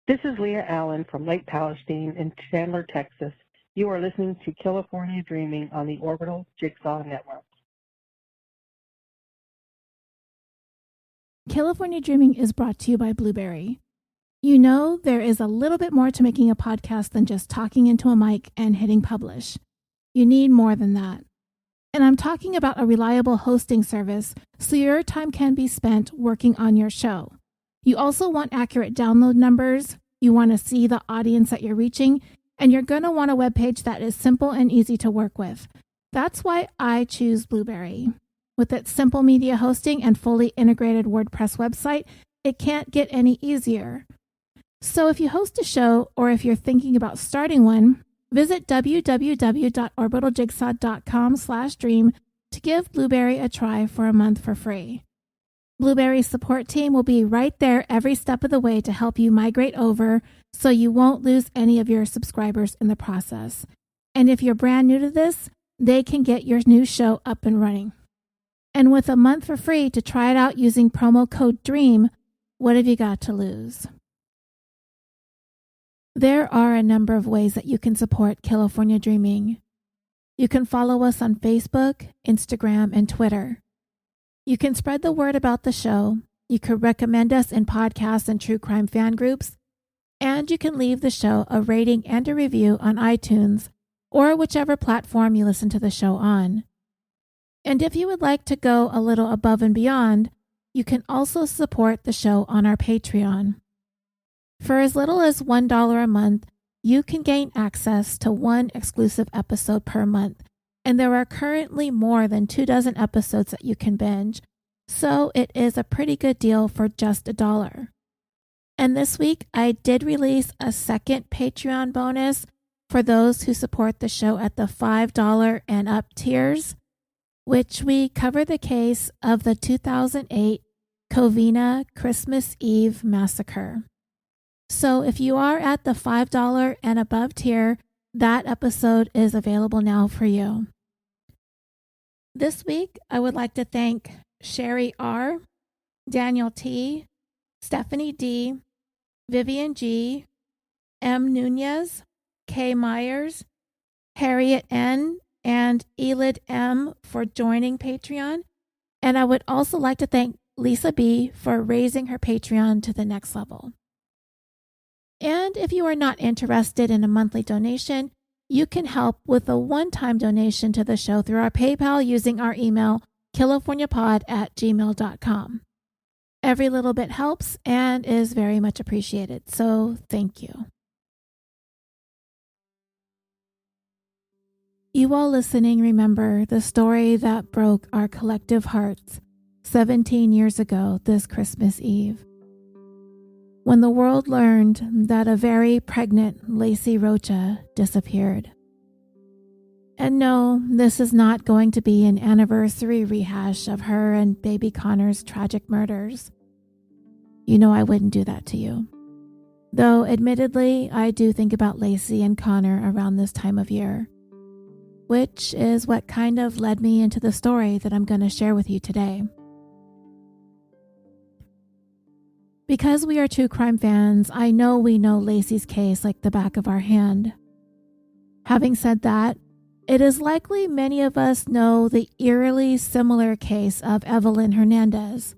This is Leah Allen from Lake Palestine in Chandler, Texas. You are listening to California Dreaming on the Orbital Jigsaw Network. California Dreaming is brought to you by BLUBRRY. You know, there is a little bit more to making a podcast than just talking into a mic and hitting publish. You need more than that. And I'm talking about a reliable hosting service so your time can be spent working on your show. You also want accurate download numbers, you want to see the audience that you're reaching, and you're going to want a webpage that is simple and easy to work with. That's why I choose BLUBRRY. With its simple media hosting and fully integrated WordPress website, it can't get any easier. So if you host a show or if you're thinking about starting one, visit www.orbitaljigsaw.com/dream to give BLUBRRY a try for a month for free. BLUBRRY's support team will be right there every step of the way to help you migrate over so you won't lose any of your subscribers in the process. And if you're brand new to this, they can get your new show up and running. And with a month for free to try it out using promo code DREAM, what have you got to lose? There are a number of ways that you can support California Dreaming. You can follow us on Facebook, Instagram, and Twitter. You can spread the word about the show. You can recommend us in podcasts and true crime fan groups. And you can leave the show a rating and a review on iTunes or whichever platform you listen to the show on. And if you would like to go a little above and beyond, you can also support the show on our Patreon. For as little as $1 a month, you can gain access to one exclusive episode per month. And there are currently more than 24 episodes that you can binge, so it is a pretty good deal for just $1. And this week, I did release a second Patreon bonus for those who support the show at the $5 and up tiers, which we cover the case of the 2008 Covina Christmas Eve massacre. So if you are at the $5 and above tier, that episode is available now for you. This week, I would like to thank Sherry R., Daniel T., Stephanie D., Vivian G., M. Nunez, K. Myers, Harriet N., and Elid M. for joining Patreon. And I would also like to thank Lisa B. for raising her Patreon to the next level. And if you are not interested in a monthly donation, you can help with a one-time donation to the show through our PayPal using our email, californiapod@gmail.com. Every little bit helps and is very much appreciated, so thank you. You all listening remember the story that broke our collective hearts 17 years ago this Christmas Eve, when the world learned that a very pregnant Lacey Rocha disappeared. And no, this is not going to be an anniversary rehash of her and baby Connor's tragic murders. You know I wouldn't do that to you. Though admittedly, I do think about Lacey and Connor around this time of year, which is what kind of led me into the story that I'm going to share with you today. Because we are true crime fans, I know we know Lacey's case like the back of our hand. Having said that, it is likely many of us know the eerily similar case of Evelyn Hernandez.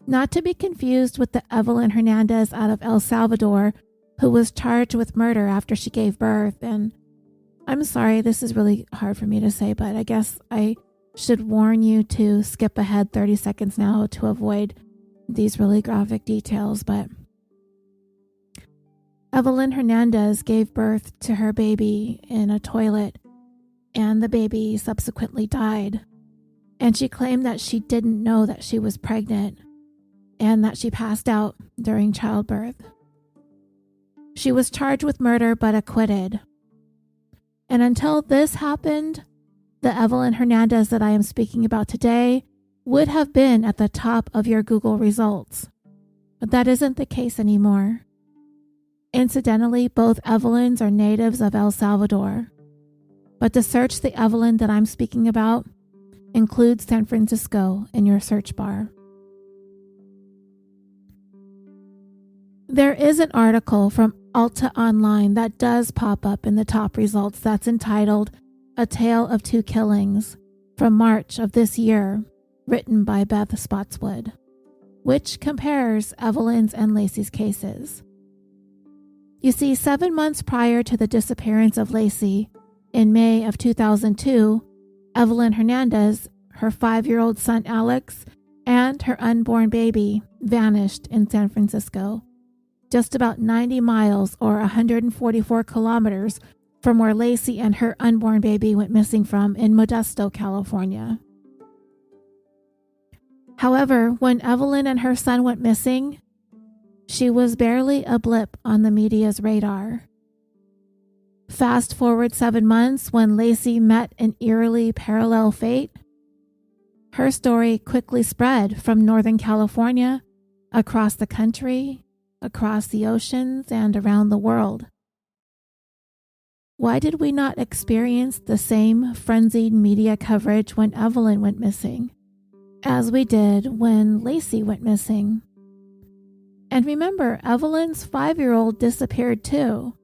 Not to be confused with the Evelyn Hernandez out of El Salvador who was charged with murder after she gave birth. And I'm sorry, this is really hard for me to say, but I guess I should warn you to skip ahead 30 seconds now to avoid these really graphic details. But Evelyn Hernandez gave birth to her baby in a toilet, and the baby subsequently died. And she claimed that she didn't know that she was pregnant and that she passed out during childbirth. She was charged with murder but acquitted. And until this happened, the Evelyn Hernandez that I am speaking about today would have been at the top of your Google results. But that isn't the case anymore. Incidentally, both Evelyns are natives of El Salvador. But to search the Evelyn that I'm speaking about, include San Francisco in your search bar. There is an article from Alta Online that does pop up in the top results that's entitled A Tale of Two Killings from March of this year, written by Beth Spotswood, which compares Evelyn's and Lacey's cases. You see, 7 months prior to the disappearance of Lacey, in May of 2002, Evelyn Hernandez, her 5-year-old son Alex, and her unborn baby vanished in San Francisco, just about 90 miles or 144 kilometers from where Lacey and her unborn baby went missing from in Modesto, California. However, when Evelyn and her son went missing, she was barely a blip on the media's radar. Fast forward 7 months when Lacey met an eerily parallel fate. Her story quickly spread from Northern California, across the country, across the oceans, and around the world. Why did we not experience the same frenzied media coverage when Evelyn went missing, as we did when Lacey went missing? And remember, Evelyn's 5-year-old disappeared too.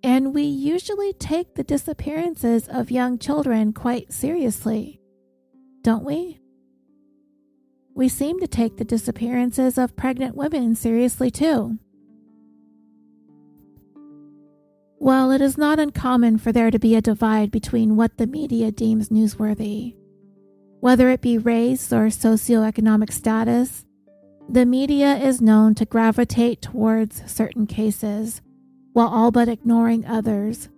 And we usually take the disappearances of young children quite seriously, don't we? We seem to take the disappearances of pregnant women seriously too. Well, it is not uncommon for there to be a divide between what the media deems newsworthy. Whether it be race or socioeconomic status, the media is known to gravitate towards certain cases, while all but ignoring others,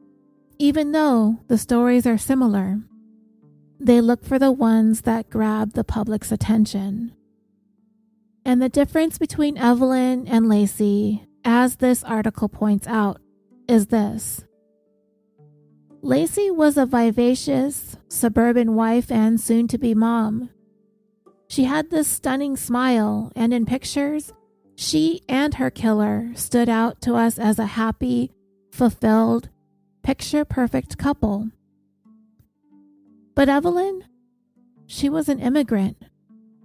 even though the stories are similar. They look for the ones that grab the public's attention. And the difference between Evelyn and Lacey, as this article points out, is this. Lacey was a vivacious, suburban wife and soon-to-be mom. She had this stunning smile, and in pictures, she and her killer stood out to us as a happy, fulfilled, picture-perfect couple. But Evelyn, she was an immigrant.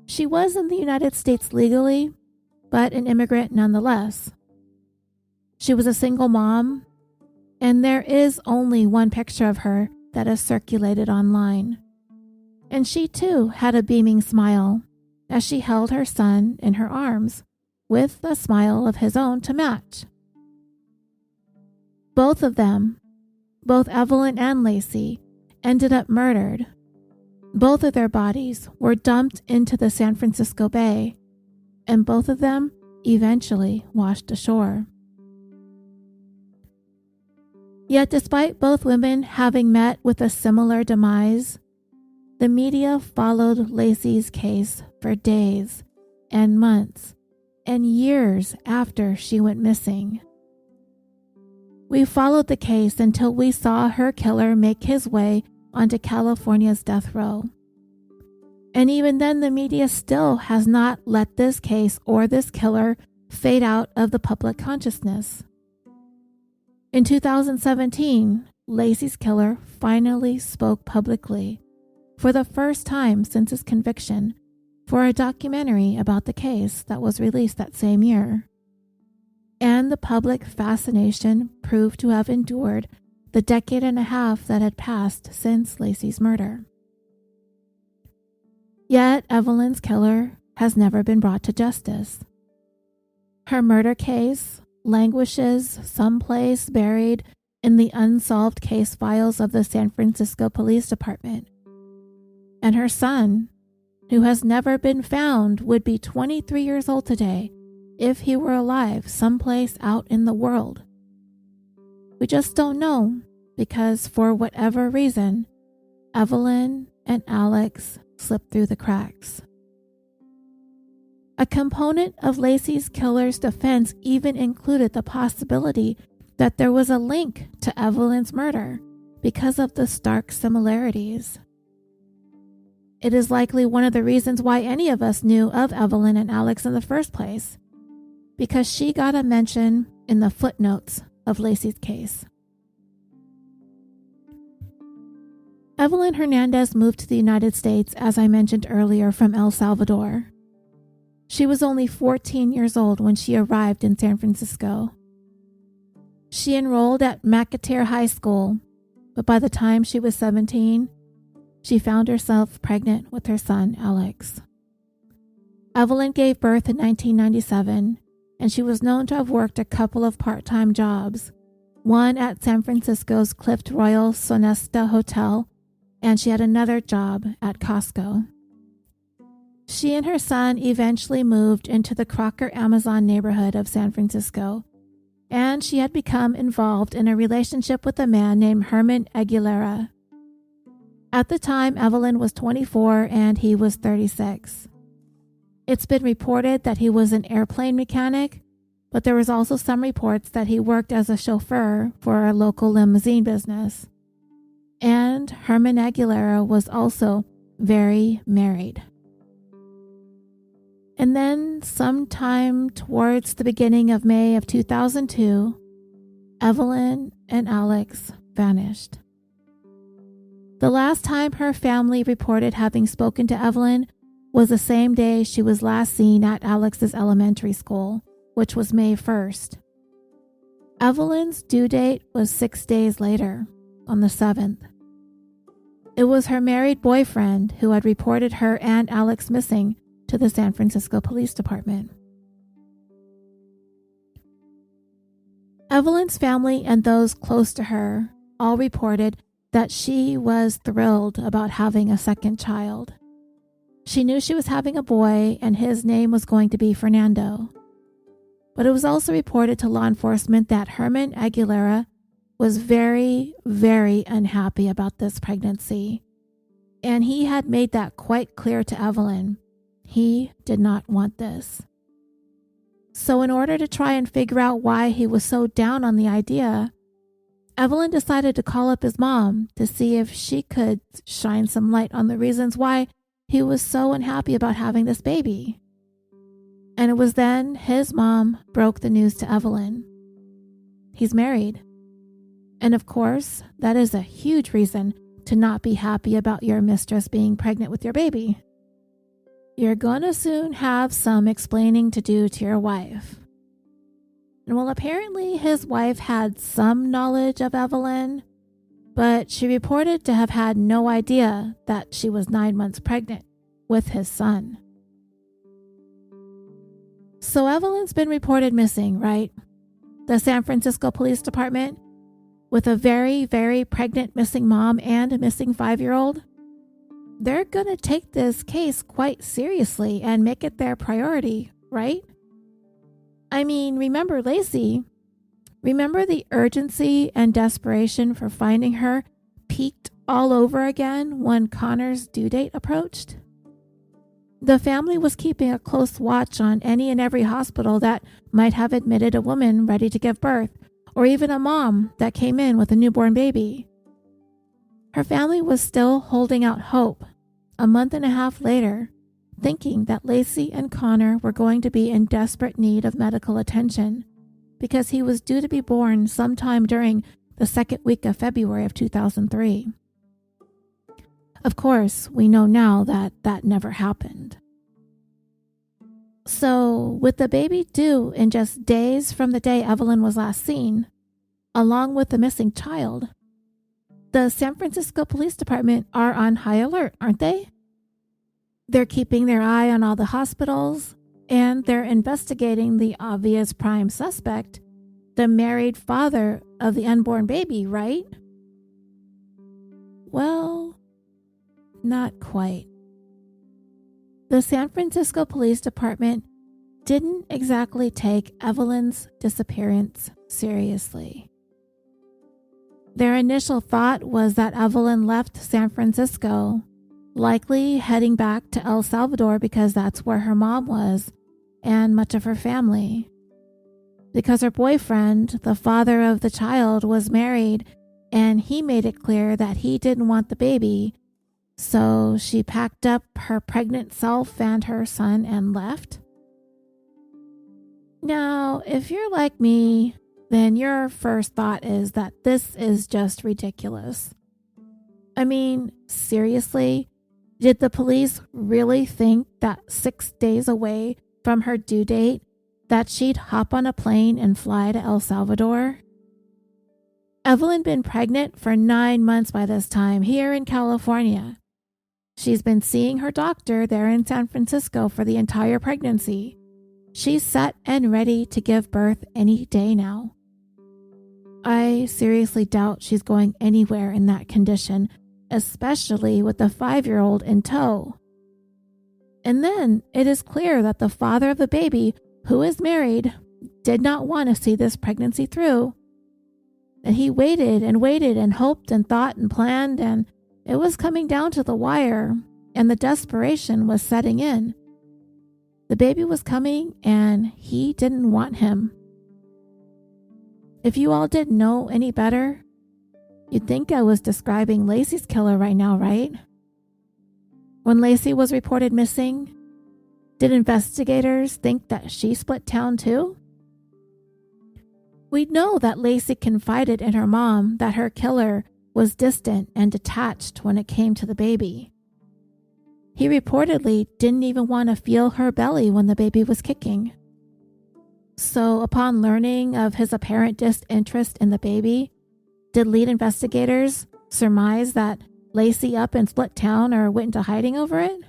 She was in the United States legally, but an immigrant nonetheless. She was a single mom, and there is only one picture of her that is circulated online. And she too had a beaming smile as she held her son in her arms, with a smile of his own to match. Both of them, both Evelyn and Lacey, ended up murdered. Both of their bodies were dumped into the San Francisco Bay, and both of them eventually washed ashore. Yet despite both women having met with a similar demise, the media followed Lacey's case for days and months and years after she went missing. We followed the case until we saw her killer make his way onto California's death row. And even then, the media still has not let this case or this killer fade out of the public consciousness. In 2017, Lacey's killer finally spoke publicly, for the first time since his conviction, for a documentary about the case that was released that same year. And the public fascination proved to have endured the decade and a half that had passed since Lacey's murder. Yet Evelyn's killer has never been brought to justice. Her murder case languishes someplace buried in the unsolved case files of the San Francisco Police Department. And her son, who has never been found, would be 23 years old today if he were alive someplace out in the world. We just don't know, because for whatever reason, Evelyn and Alex slipped through the cracks. A component of Lacey's killer's defense even included the possibility that there was a link to Evelyn's murder because of the stark similarities. It is likely one of the reasons why any of us knew of Evelyn and Alex in the first place, because she got a mention in the footnotes of Lacey's case. Evelyn Hernandez moved to the United States, as I mentioned earlier, from El Salvador. She was only 14 years old when she arrived in San Francisco. She enrolled at McAteer High School, but by the time she was 17, she found herself pregnant with her son, Alex. Evelyn gave birth in 1997, and she was known to have worked a couple of part-time jobs, one at San Francisco's Clift Royal Sonesta Hotel, and she had another job at Costco. She and her son eventually moved into the Crocker Amazon neighborhood of San Francisco, and she had become involved in a relationship with a man named Herman Aguilera. At the time, Evelyn was 24 and he was 36. It's been reported that he was an airplane mechanic, but there was also some reports that he worked as a chauffeur for a local limousine business. And Herman Aguilera was also very married. And then, sometime towards the beginning of May of 2002, Evelyn and Alex vanished. The last time her family reported having spoken to Evelyn was the same day she was last seen at Alex's elementary school, which was May 1st. Evelyn's due date was 6 days later, on the 7th. It was her married boyfriend who had reported her and Alex missing to the San Francisco Police Department. Evelyn's family and those close to her all reported that she was thrilled about having a second child. She knew she was having a boy and his name was going to be Fernando. But it was also reported to law enforcement that Herman Aguilera was very, very unhappy about this pregnancy. And he had made that quite clear to Evelyn. He did not want this. So in order to try and figure out why he was so down on the idea, Evelyn decided to call up his mom to see if she could shine some light on the reasons why he was so unhappy about having this baby. And it was then his mom broke the news to Evelyn. He's married. And of course, that is a huge reason to not be happy about your mistress being pregnant with your baby. You're gonna soon have some explaining to do to your wife. And well, apparently his wife had some knowledge of Evelyn, but she reported to have had no idea that she was 9 months pregnant with his son. So Evelyn's been reported missing, right? The San Francisco Police Department, with a very, very pregnant missing mom and a missing 5-year-old, they're going to take this case quite seriously and make it their priority, right? I mean, remember Lacey? Remember the urgency and desperation for finding her peaked all over again when Connor's due date approached? The family was keeping a close watch on any and every hospital that might have admitted a woman ready to give birth, or even a mom that came in with a newborn baby. Her family was still holding out hope a month and a half later, thinking that Lacey and Connor were going to be in desperate need of medical attention because he was due to be born sometime during the second week of February of 2003. Of course, we know now that that never happened. So, with the baby due in just days from the day Evelyn was last seen, along with the missing child, the San Francisco Police Department are on high alert, aren't they? They're keeping their eye on all the hospitals, and they're investigating the obvious prime suspect, the married father of the unborn baby, right? Well, not quite. The San Francisco Police Department didn't exactly take Evelyn's disappearance seriously. Their initial thought was that Evelyn left San Francisco, likely heading back to El Salvador because that's where her mom was and much of her family. Because her boyfriend, the father of the child, was married and he made it clear that he didn't want the baby, so she packed up her pregnant self and her son and left. Now, if you're like me, then your first thought is that this is just ridiculous. I mean, seriously, did the police really think that 6 days away from her due date that she'd hop on a plane and fly to El Salvador? Evelyn been pregnant for 9 months by this time here in California. She's been seeing her doctor there in San Francisco for the entire pregnancy. She's set and ready to give birth any day now. I seriously doubt she's going anywhere in that condition, especially with the 5-year-old in tow. And then it is clear that the father of the baby, who is married, did not want to see this pregnancy through. And he waited and hoped and thought and planned, and it was coming down to the wire, and the desperation was setting in. The baby was coming, and he didn't want him. If you all didn't know any better, you'd think I was describing Lacey's killer right now, right? When Lacey was reported missing, did investigators think that she split town too? We know that Lacey confided in her mom that her killer was distant and detached when it came to the baby. He reportedly didn't even want to feel her belly when the baby was kicking. So upon learning of his apparent disinterest in the baby, did lead investigators surmise that Lacey up and split town or went into hiding over it?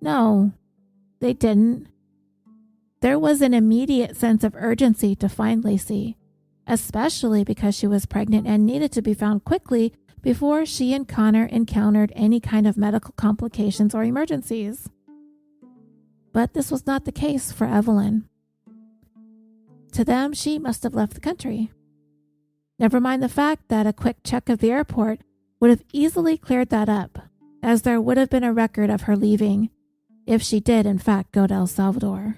No, they didn't. There was an immediate sense of urgency to find Lacey, especially because she was pregnant and needed to be found quickly before she and Connor encountered any kind of medical complications or emergencies. But this was not the case for Evelyn. To them, she must have left the country. Never mind the fact that a quick check of the airport would have easily cleared that up, as there would have been a record of her leaving, if she did in fact go to El Salvador.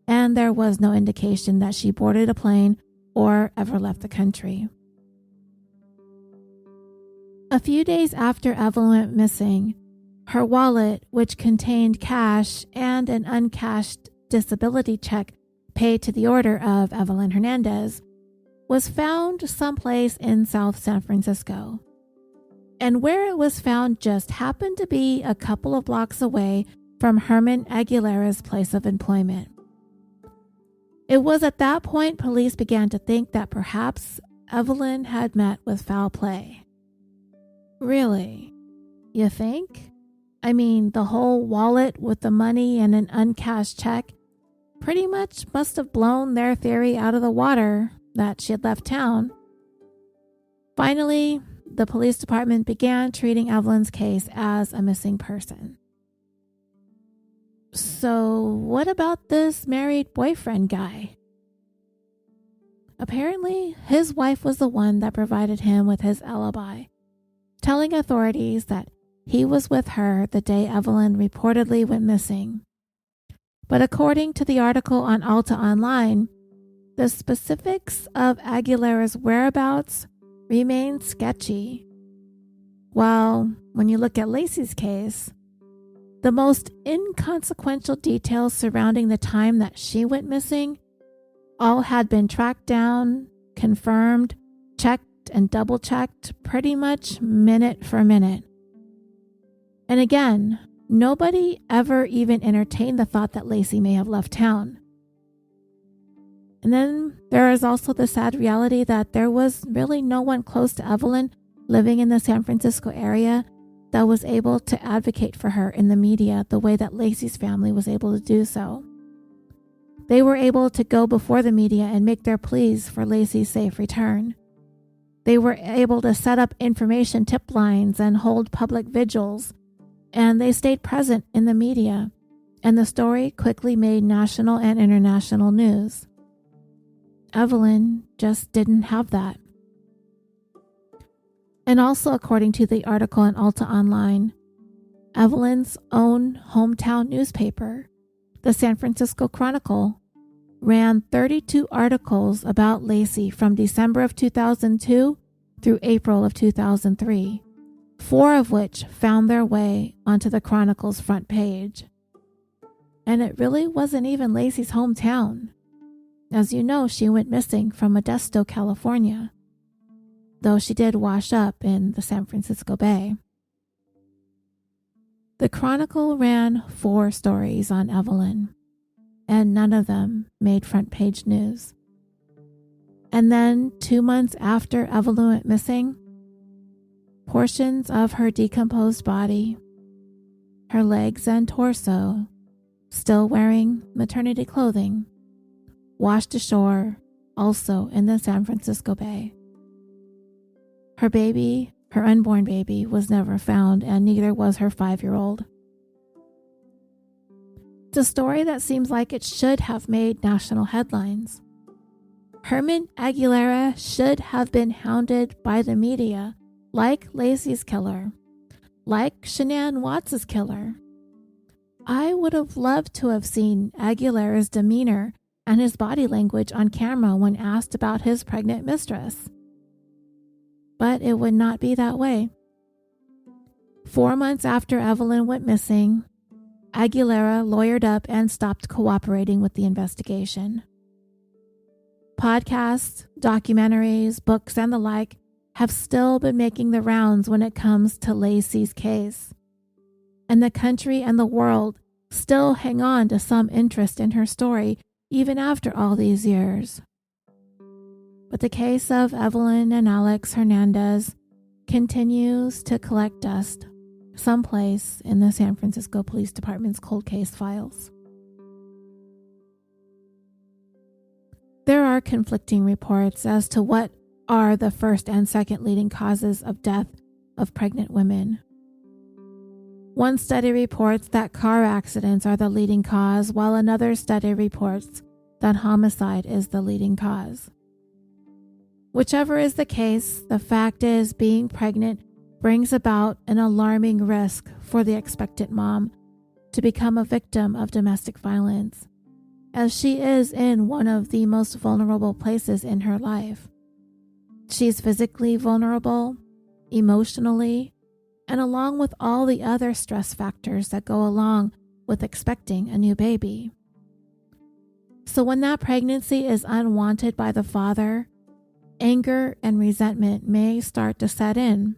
And there was no indication that she boarded a plane or ever left the country. A few days after Evelyn went missing, her wallet, which contained cash and an uncashed disability check paid to the order of Evelyn Hernandez, was found someplace in South San Francisco. And where it was found just happened to be a couple of blocks away from Herman Aguilera's place of employment. It was at that point police began to think that perhaps Evelyn had met with foul play. Really? You think? I mean, the whole wallet with the money and an uncashed check pretty much must have blown their theory out of the water that she had left town. Finally, the police department began treating Evelyn's case as a missing person. So, what about this married boyfriend guy? Apparently, his wife was the one that provided him with his alibi, telling authorities that he was with her the day Evelyn reportedly went missing. But according to the article on Alta Online, the specifics of Aguilera's whereabouts remain sketchy. While, when you look at Lacey's case, the most inconsequential details surrounding the time that she went missing all had been tracked down, confirmed, checked, and double-checked pretty much minute for minute. And again, nobody ever even entertained the thought that Lacey may have left town. And then there is also the sad reality that there was really no one close to Evelyn living in the San Francisco area that was able to advocate for her in the media the way that Lacey's family was able to do so. They were able to go before the media and make their pleas for Lacey's safe return. They were able to set up information tip lines and hold public vigils, and they stayed present in the media, and the story quickly made national and international news. Evelyn just didn't have that. And also, according to the article in Alta Online, Evelyn's own hometown newspaper, the San Francisco Chronicle, ran 32 articles about Lacey from December of 2002 through April of 2003, 4 of which found their way onto the Chronicle's front page. And it really wasn't even Lacey's hometown. As you know, she went missing from Modesto, California, though she did wash up in the San Francisco Bay. The Chronicle ran 4 stories on Evelyn, and none of them made front page news. And then 2 months after Evelyn went missing, portions of her decomposed body, her legs and torso, still wearing maternity clothing, washed ashore, also in the San Francisco Bay. Her baby, her unborn baby, was never found, and neither was her 5-year-old. It's a story that seems like it should have made national headlines. Herman Aguilera should have been hounded by the media, like Lacey's killer, like Shanann Watts' killer. I would have loved to have seen Aguilera's demeanor and his body language on camera when asked about his pregnant mistress. But it would not be that way. 4 months after Evelyn went missing, Aguilera lawyered up and stopped cooperating with the investigation. Podcasts, documentaries, books, and the like have still been making the rounds when it comes to Lacey's case. And the country and the world still hang on to some interest in her story even after all these years. But the case of Evelyn and Alex Hernandez continues to collect dust someplace in the San Francisco Police Department's cold case files. There are conflicting reports as to what are the first and second leading causes of death of pregnant women. One study reports that car accidents are the leading cause, while another study reports that homicide is the leading cause. Whichever is the case, the fact is being pregnant brings about an alarming risk for the expectant mom to become a victim of domestic violence, as she is in one of the most vulnerable places in her life. She's physically vulnerable, emotionally, and along with all the other stress factors that go along with expecting a new baby. So when that pregnancy is unwanted by the father, anger and resentment may start to set in,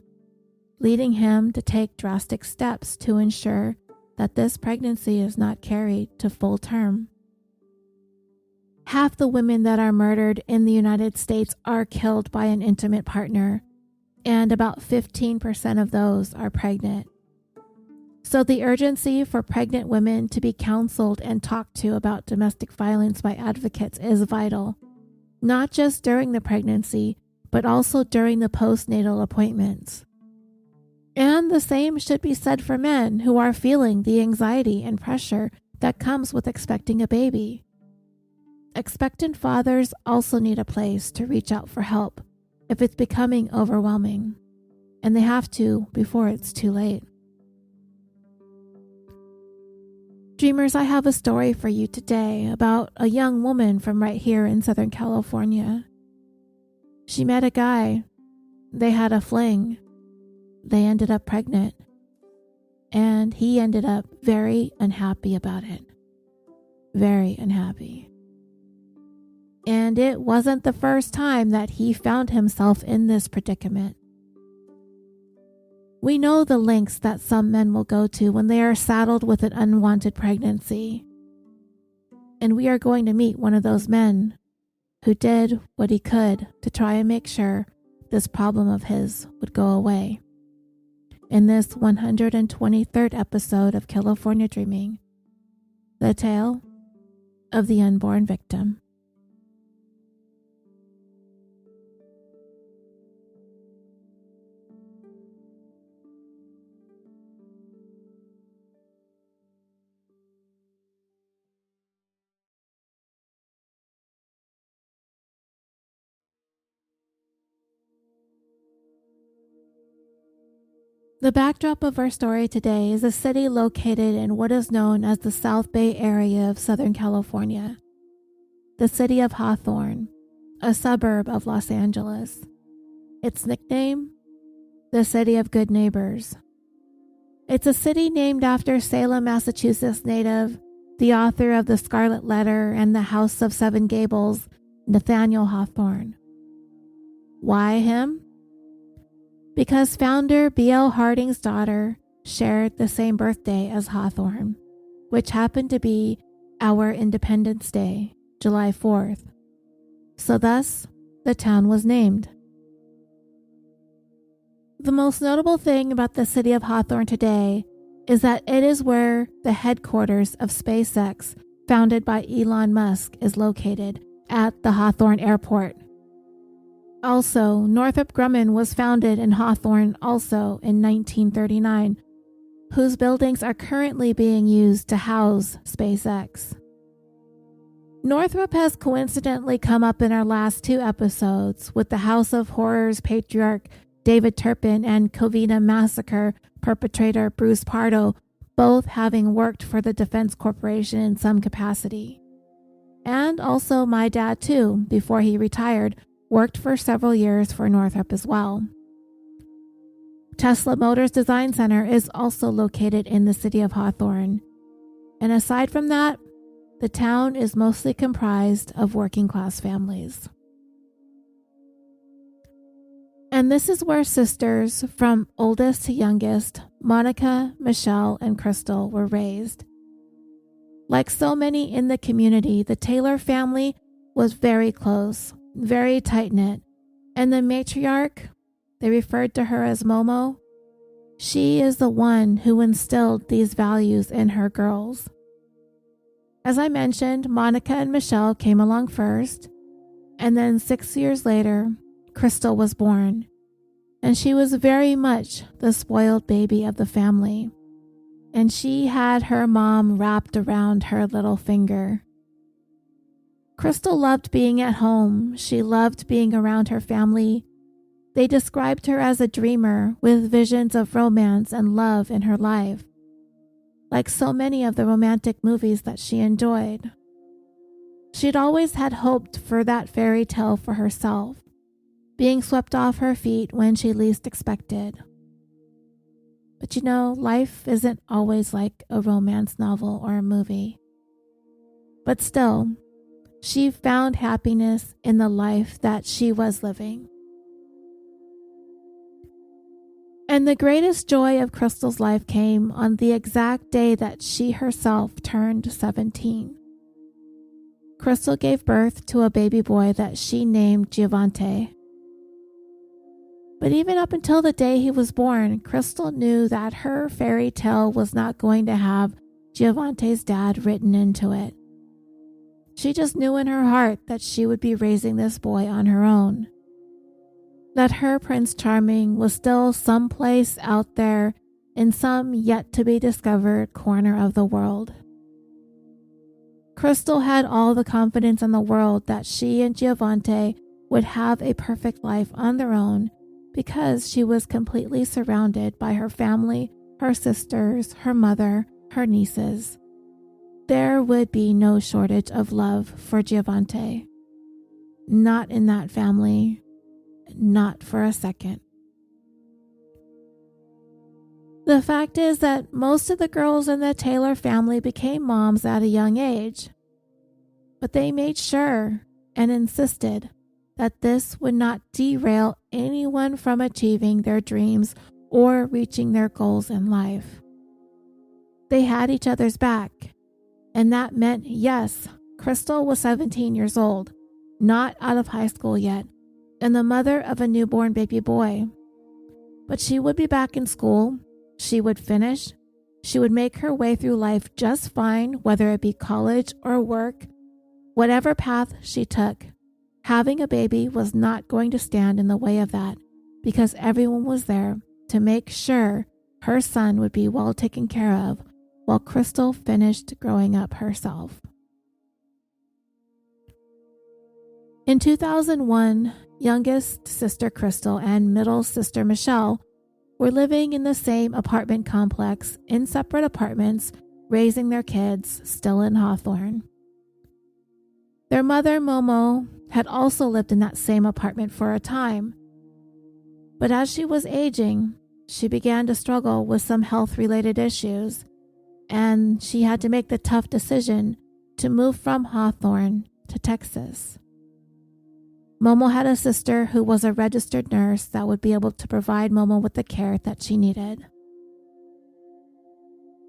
leading him to take drastic steps to ensure that this pregnancy is not carried to full term. Half the women that are murdered in the United States are killed by an intimate partner, and about 15% of those are pregnant. So the urgency for pregnant women to be counseled and talked to about domestic violence by advocates is vital, not just during the pregnancy, but also during the postnatal appointments. And the same should be said for men who are feeling the anxiety and pressure that comes with expecting a baby. Expectant fathers also need a place to reach out for help if it's becoming overwhelming, and they have to before it's too late. Dreamers, I have a story for you today about a young woman from right here in Southern California. She met a guy. They had a fling. They ended up pregnant, and he ended up very unhappy about it. Very unhappy. And it wasn't the first time that he found himself in this predicament. We know the lengths that some men will go to when they are saddled with an unwanted pregnancy. And we are going to meet one of those men who did what he could to try and make sure this problem of his would go away. In this 123rd episode of California Dreaming, the tale of the unborn victim. The backdrop of our story today is a city located in what is known as the South Bay area of Southern California, the city of Hawthorne, a suburb of Los Angeles. Its nickname? The City of Good Neighbors. It's a city named after Salem, Massachusetts native, the author of The Scarlet Letter and The House of Seven Gables, Nathaniel Hawthorne. Why him? Because founder B.L. Harding's daughter shared the same birthday as Hawthorne, which happened to be our Independence Day, July 4th. So thus, the town was named. The most notable thing about the city of Hawthorne today is that it is where the headquarters of SpaceX, founded by Elon Musk, is located at the Hawthorne Airport. Also, Northrop Grumman was founded in Hawthorne also in 1939, whose buildings are currently being used to house SpaceX. Northrop has coincidentally come up in our last two episodes, with the House of Horrors patriarch David Turpin and Covina massacre perpetrator Bruce Pardo both having worked for the Defense Corporation in some capacity. And also my dad too, before he retired, worked for several years for Northrop as well. Tesla Motors Design Center is also located in the city of Hawthorne. And aside from that, the town is mostly comprised of working class families. And this is where sisters from oldest to youngest, Monica, Michelle, and Crystal, were raised. Like so many in the community, the Taylor family was very close, very tight-knit, and the matriarch, they referred to her as Momo, she is the one who instilled these values in her girls. As I mentioned, Monica and Michelle came along first, and then 6 years later, Crystal was born, and she was very much the spoiled baby of the family, and she had her mom wrapped around her little finger. Crystal loved being at home. She loved being around her family. They described her as a dreamer with visions of romance and love in her life, like so many of the romantic movies that she enjoyed. She'd always had hoped for that fairy tale for herself, being swept off her feet when she least expected. But you know, life isn't always like a romance novel or a movie. But still, she found happiness in the life that she was living. And the greatest joy of Crystal's life came on the exact day that she herself turned 17. Crystal gave birth to a baby boy that she named Giovante. But even up until the day he was born, Crystal knew that her fairy tale was not going to have Giovante's dad written into it. She just knew in her heart that she would be raising this boy on her own. That her Prince Charming was still someplace out there in some yet-to-be-discovered corner of the world. Crystal had all the confidence in the world that she and Giovante would have a perfect life on their own because she was completely surrounded by her family, her sisters, her mother, her nieces. There would be no shortage of love for Giovante. Not in that family. Not for a second. The fact is that most of the girls in the Taylor family became moms at a young age. But they made sure and insisted that this would not derail anyone from achieving their dreams or reaching their goals in life. They had each other's back, and that meant, yes, Crystal was 17 years old, not out of high school yet, and the mother of a newborn baby boy. But she would be back in school, she would finish, she would make her way through life just fine, whether it be college or work. Whatever path she took, having a baby was not going to stand in the way of that, because everyone was there to make sure her son would be well taken care of while Crystal finished growing up herself. In 2001, youngest sister Crystal and middle sister Michelle were living in the same apartment complex in separate apartments, raising their kids, still in Hawthorne. Their mother, Momo, had also lived in that same apartment for a time. But as she was aging, she began to struggle with some health-related issues, and she had to make the tough decision to move from Hawthorne to Texas. Momo had a sister who was a registered nurse that would be able to provide Momo with the care that she needed.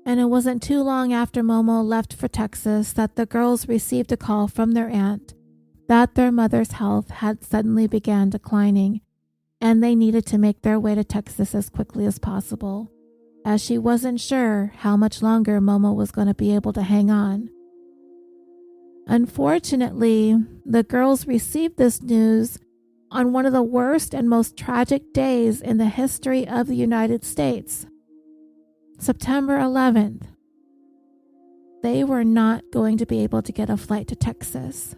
And it wasn't too long after Momo left for Texas that the girls received a call from their aunt that their mother's health had suddenly began declining, and they needed to make their way to Texas as quickly as possible, as she wasn't sure how much longer Momo was going to be able to hang on. Unfortunately, the girls received this news on one of the worst and most tragic days in the history of the United States, September 11th. They were not going to be able to get a flight to Texas.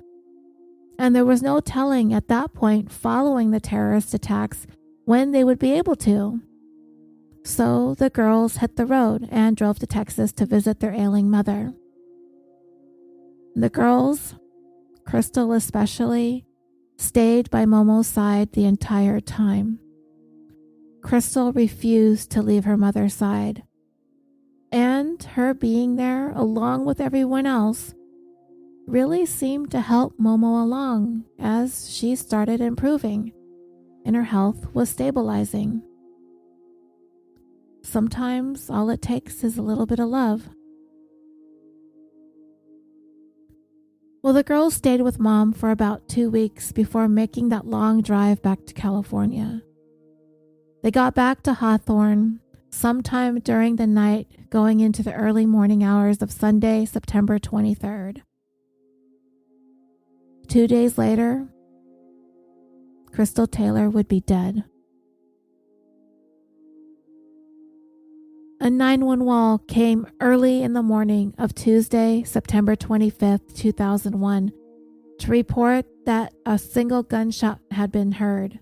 And there was no telling at that point following the terrorist attacks when they would be able to. So the girls hit the road and drove to Texas to visit their ailing mother. The girls, Crystal especially, stayed by Momo's side the entire time. Crystal refused to leave her mother's side, and her being there along with everyone else really seemed to help Momo along as she started improving and her health was stabilizing. Sometimes all it takes is a little bit of love. Well, the girls stayed with Mom for about 2 weeks before making that long drive back to California. They got back to Hawthorne sometime during the night, going into the early morning hours of Sunday, September 23rd. 2 days later, Crystal Taylor would be dead. A 911 came early in the morning of Tuesday, September 25th, 2001, to report that a single gunshot had been heard,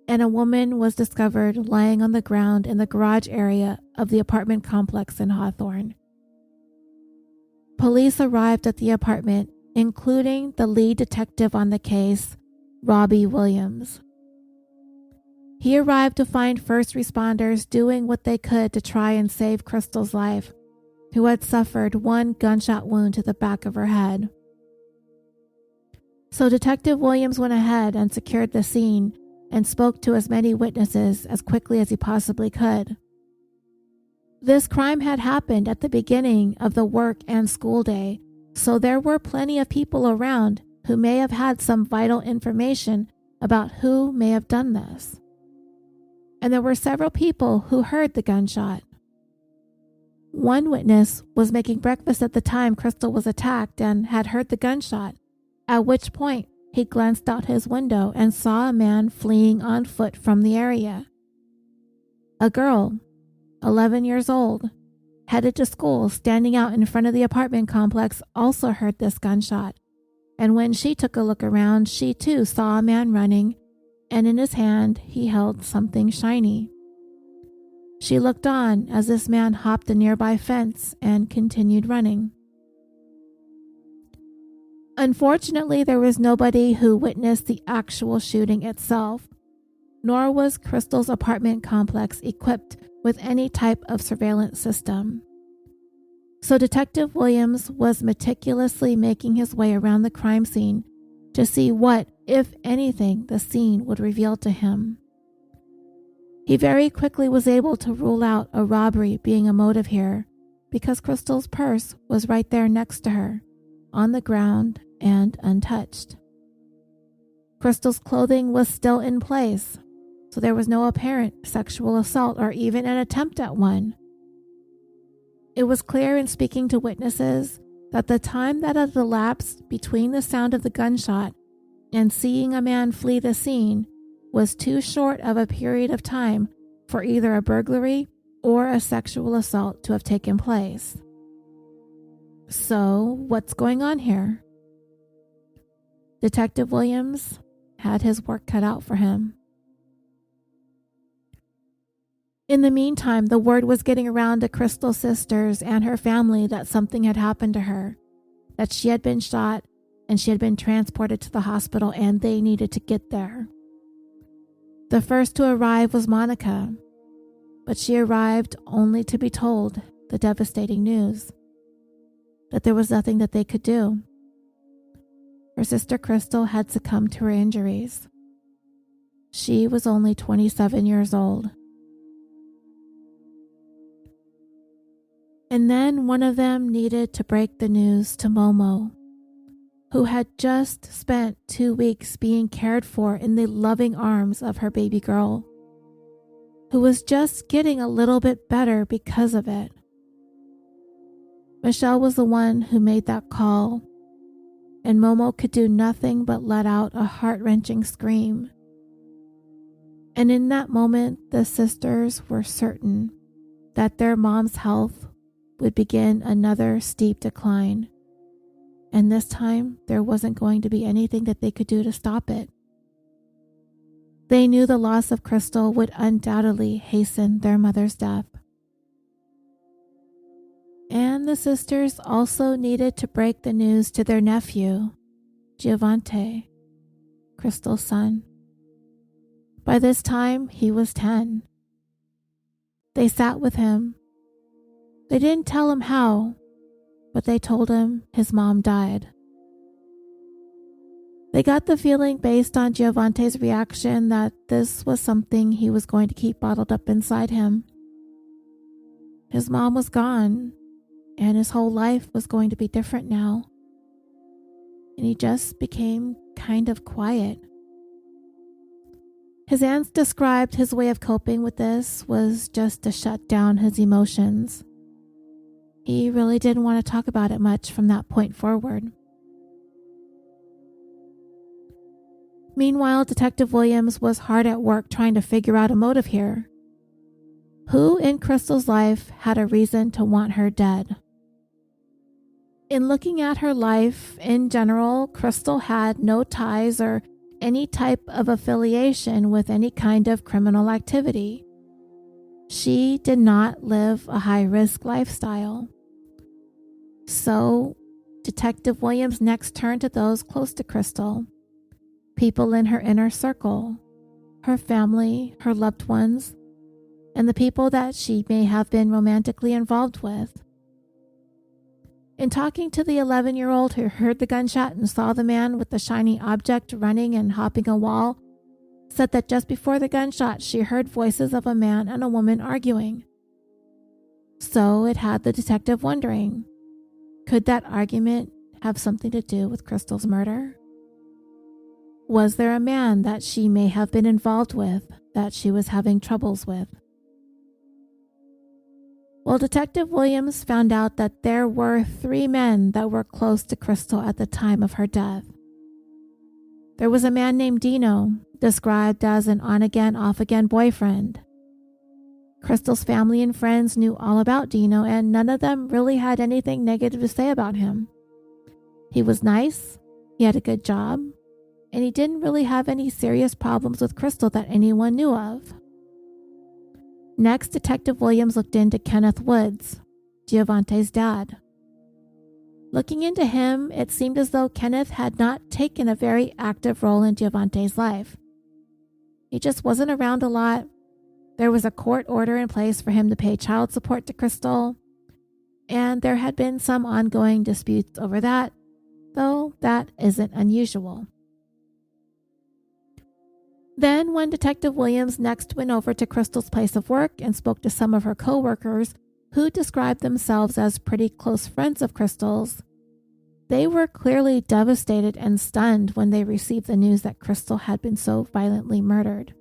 and a woman was discovered lying on the ground in the garage area of the apartment complex in Hawthorne. Police arrived at the apartment, including the lead detective on the case, Robbie Williams. He arrived to find first responders doing what they could to try and save Crystal's life, who had suffered one gunshot wound to the back of her head. So Detective Williams went ahead and secured the scene and spoke to as many witnesses as quickly as he possibly could. This crime had happened at the beginning of the work and school day, so there were plenty of people around who may have had some vital information about who may have done this. And there were several people who heard the gunshot. One witness was making breakfast at the time Crystal was attacked and had heard the gunshot, at which point he glanced out his window and saw a man fleeing on foot from the area. A girl, 11 years old, headed to school, standing out in front of the apartment complex, also heard this gunshot, and when she took a look around, she too saw a man running, and in his hand he held something shiny. She looked on as this man hopped a nearby fence and continued running. Unfortunately, there was nobody who witnessed the actual shooting itself, nor was Crystal's apartment complex equipped with any type of surveillance system. So Detective Williams was meticulously making his way around the crime scene to see what, if anything, the scene would reveal to him. He very quickly was able to rule out a robbery being a motive here, because Crystal's purse was right there next to her, on the ground and untouched. Crystal's clothing was still in place, so there was no apparent sexual assault or even an attempt at one. It was clear in speaking to witnesses that the time that had elapsed between the sound of the gunshot and seeing a man flee the scene was too short of a period of time for either a burglary or a sexual assault to have taken place. So, what's going on here? Detective Williams had his work cut out for him. In the meantime, the word was getting around to Crystal's sisters and her family that something had happened to her, that she had been shot and she had been transported to the hospital and they needed to get there. The first to arrive was Monica, but she arrived only to be told the devastating news that there was nothing that they could do. Her sister Crystal had succumbed to her injuries. She was only 27 years old. And then one of them needed to break the news to Momo, who had just spent 2 weeks being cared for in the loving arms of her baby girl, who was just getting a little bit better because of it. Michelle was the one who made that call, and Momo could do nothing but let out a heart-wrenching scream. And in that moment, the sisters were certain that their mom's health would begin another steep decline. And this time, there wasn't going to be anything that they could do to stop it. They knew the loss of Crystal would undoubtedly hasten their mother's death. And the sisters also needed to break the news to their nephew, Giovante, Crystal's son. By this time, he was 10. They sat with him. They didn't tell him how, but they told him his mom died. They got the feeling based on Giovante's reaction that this was something he was going to keep bottled up inside him. His mom was gone, and his whole life was going to be different now. And he just became kind of quiet. His aunts described his way of coping with this was just to shut down his emotions. He really didn't want to talk about it much from that point forward. Meanwhile, Detective Williams was hard at work trying to figure out a motive here. Who in Crystal's life had a reason to want her dead? In looking at her life in general, Crystal had no ties or any type of affiliation with any kind of criminal activity. She did not live a high-risk lifestyle. So, Detective Williams next turned to those close to Crystal, people in her inner circle, her family, her loved ones, and the people that she may have been romantically involved with. In talking to the 11-year-old who heard the gunshot and saw the man with the shiny object running and hopping a wall, said that just before the gunshot she heard voices of a man and a woman arguing. So it had the detective wondering, could that argument have something to do with Crystal's murder? Was there a man that she may have been involved with that she was having troubles with? Well, Detective Williams found out that there were 3 men that were close to Crystal at the time of her death. There was a man named Dino, described as an on-again, off-again boyfriend. Crystal's family and friends knew all about Dino, and none of them really had anything negative to say about him. He was nice, he had a good job, and he didn't really have any serious problems with Crystal that anyone knew of. Next, Detective Williams looked into Kenneth Woods, Giovante's dad. Looking into him, it seemed as though Kenneth had not taken a very active role in Giovante's life. He just wasn't around a lot. There was a court order in place for him to pay child support to Crystal, and there had been some ongoing disputes over that, though that isn't unusual. Then, when Detective Williams next went over to Crystal's place of work and spoke to some of her co-workers who described themselves as pretty close friends of Crystal's, they were clearly devastated and stunned when they received the news that Crystal had been so violently murdered.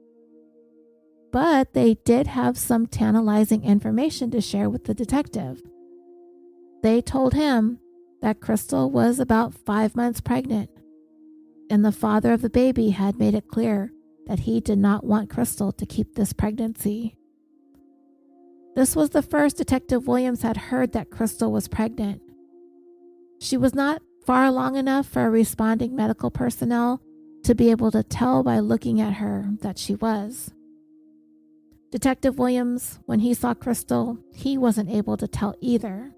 But they did have some tantalizing information to share with the detective. They told him that Crystal was about 5 months pregnant, and the father of the baby had made it clear that he did not want Crystal to keep this pregnancy. This was the first Detective Williams had heard that Crystal was pregnant. She was not far along enough for responding medical personnel to be able to tell by looking at her that she was. Detective Williams, when he saw Crystal, he wasn't able to tell either.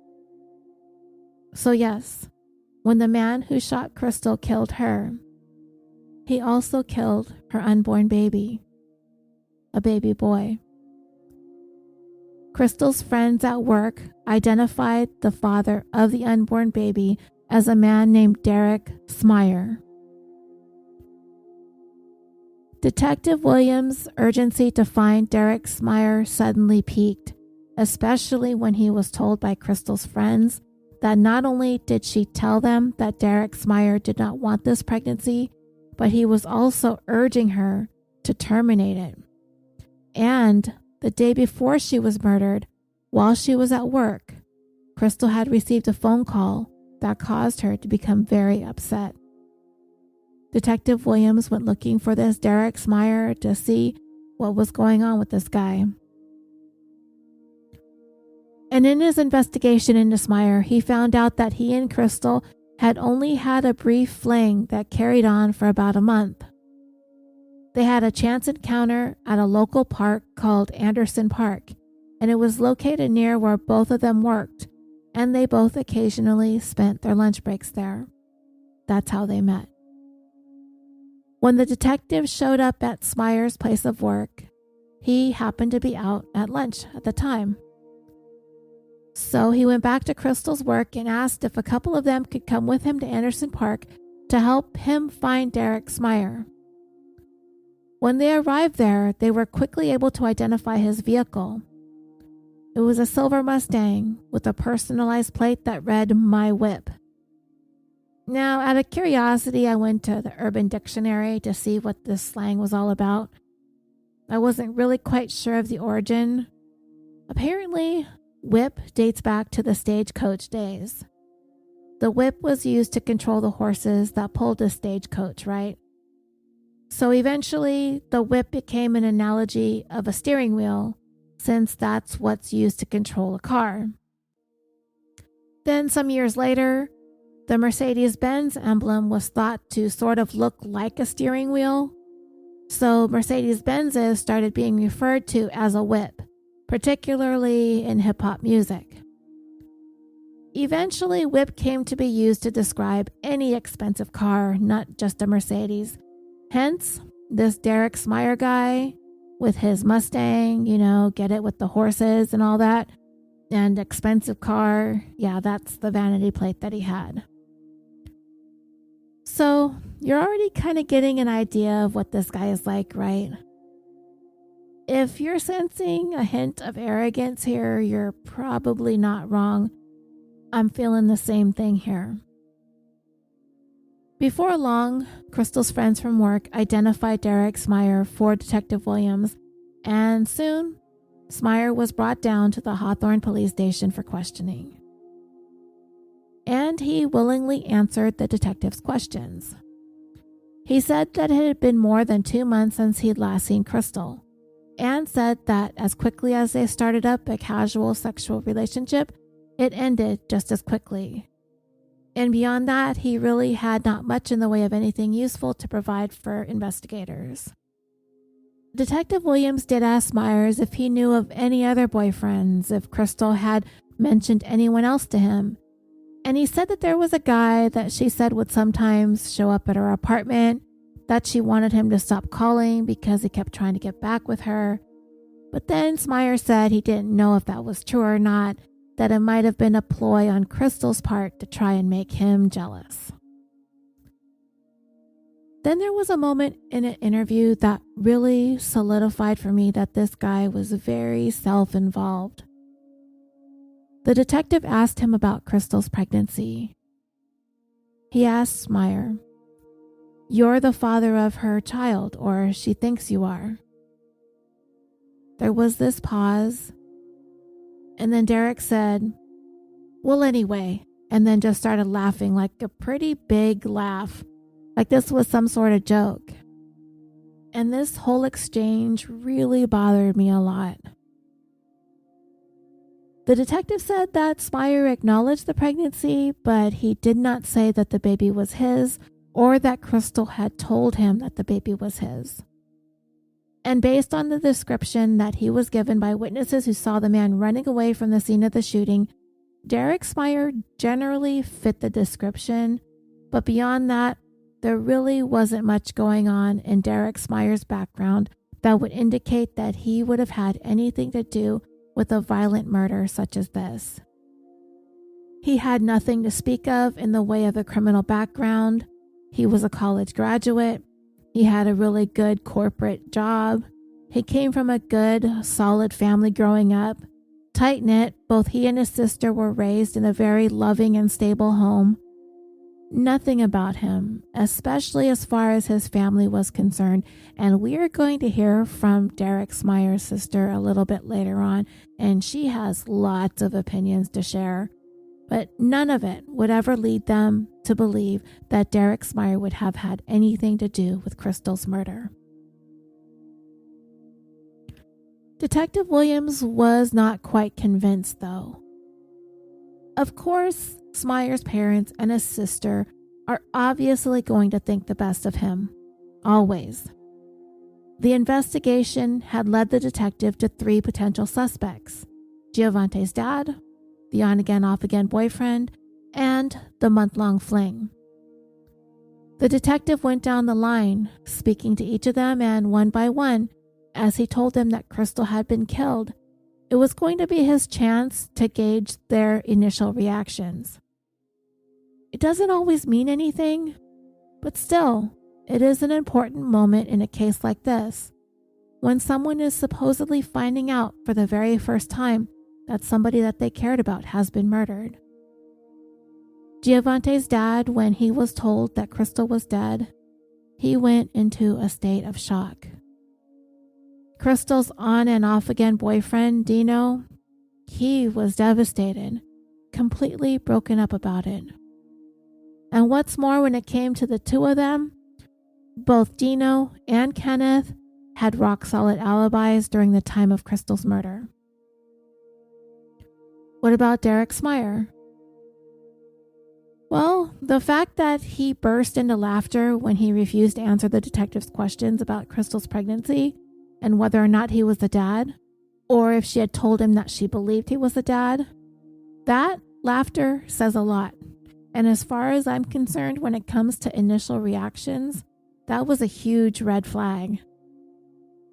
So yes, when the man who shot Crystal killed her, he also killed her unborn baby, a baby boy. Crystal's friends at work identified the father of the unborn baby as a man named Derek Smyer. Detective Williams' urgency to find Derek Smyer suddenly peaked especially when he was told by Crystal's friends that not only did she tell them that Derek Smyer did not want this pregnancy, but he was also urging her to terminate it. And the day before she was murdered, while she was at work, Crystal had received a phone call that caused her to become very upset. Detective Williams went looking for this Derek Smyer to see what was going on with this guy. And in his investigation into Smyer, he found out that he and Crystal had only had a brief fling that carried on for about a month. They had a chance encounter at a local park called Anderson Park, and it was located near where both of them worked, and they both occasionally spent their lunch breaks there. That's how they met. When the detective showed up at Smyer's place of work, he happened to be out at lunch at the time. So he went back to Crystal's work and asked if a couple of them could come with him to Anderson Park to help him find Derek Smyer. When they arrived there, they were quickly able to identify his vehicle. It was a silver Mustang with a personalized plate that read, "My Whip." Now, out of curiosity, I went to the Urban Dictionary to see what this slang was all about. I wasn't really quite sure of the origin. Apparently, whip dates back to the stagecoach days. The whip was used to control the horses that pulled the stagecoach, right? So eventually, the whip became an analogy of a steering wheel, since that's what's used to control a car. Then some years later, the Mercedes-Benz emblem was thought to sort of look like a steering wheel. So Mercedes-Benzes started being referred to as a whip, particularly in hip-hop music. Eventually, whip came to be used to describe any expensive car, not just a Mercedes. Hence, this Derek Smyer guy with his Mustang, get it with the horses and all that, and expensive car, yeah, that's the vanity plate that he had. So, you're already kind of getting an idea of what this guy is like, right? If you're sensing a hint of arrogance here, you're probably not wrong. I'm feeling the same thing here. Before long, Crystal's friends from work identified Derek Smyer for Detective Williams, and soon, Smyer was brought down to the Hawthorne police station for questioning. And he willingly answered the detective's questions. He said that it had been more than 2 months since he'd last seen Crystal, and said that as quickly as they started up a casual sexual relationship, it ended just as quickly. And beyond that, he really had not much in the way of anything useful to provide for investigators. Detective Williams did ask Smyers if he knew of any other boyfriends, if Crystal had mentioned anyone else to him. And he said that there was a guy that she said would sometimes show up at her apartment, that she wanted him to stop calling because he kept trying to get back with her. But then Smyer said he didn't know if that was true or not, that it might have been a ploy on Crystal's part to try and make him jealous. Then there was a moment in an interview that really solidified for me that this guy was very self-involved. The detective asked him about Crystal's pregnancy. He asked Smyer, "You're the father of her child, or she thinks you are." There was this pause, and then Derek said, "Well, anyway," and then just started laughing, like a pretty big laugh, like this was some sort of joke. And this whole exchange really bothered me a lot. The detective said that Smyer acknowledged the pregnancy, but he did not say that the baby was his or that Crystal had told him that the baby was his. And based on the description that he was given by witnesses who saw the man running away from the scene of the shooting, Derek Smyer generally fit the description, but beyond that, there really wasn't much going on in Derek Smyer's background that would indicate that he would have had anything to do with a violent murder such as this. He had nothing to speak of in the way of a criminal background. He was a college graduate. He had a really good corporate job. He came from a good, solid family growing up. Tight-knit, both he and his sister were raised in a very loving and stable home. Nothing about him, especially as far as his family was concerned, and we are going to hear from Derek Smyer's sister a little bit later on, and she has lots of opinions to share, but none of it would ever lead them to believe that Derek Smyer would have had anything to do with Crystal's murder. Detective Williams was not quite convinced, though. Of course, Smyer's parents and his sister are obviously going to think the best of him, always. The investigation had led the detective to 3 potential suspects: Giovante's dad, the on-again, off-again boyfriend, and the month-long fling. The detective went down the line, speaking to each of them, and one by one, as he told them that Crystal had been killed, it was going to be his chance to gauge their initial reactions. It doesn't always mean anything, but still, it is an important moment in a case like this, when someone is supposedly finding out for the very first time that somebody that they cared about has been murdered. Giovante's dad, when he was told that Crystal was dead, he went into a state of shock. Crystal's on and off again boyfriend, Dino, he was devastated, completely broken up about it. And what's more, when it came to the two of them, both Dino and Kenneth had rock-solid alibis during the time of Crystal's murder. What about Derek Smyer? Well, the fact that he burst into laughter when he refused to answer the detective's questions about Crystal's pregnancy and whether or not he was the dad, or if she had told him that she believed he was the dad, that laughter says a lot. And as far as I'm concerned, when it comes to initial reactions, that was a huge red flag.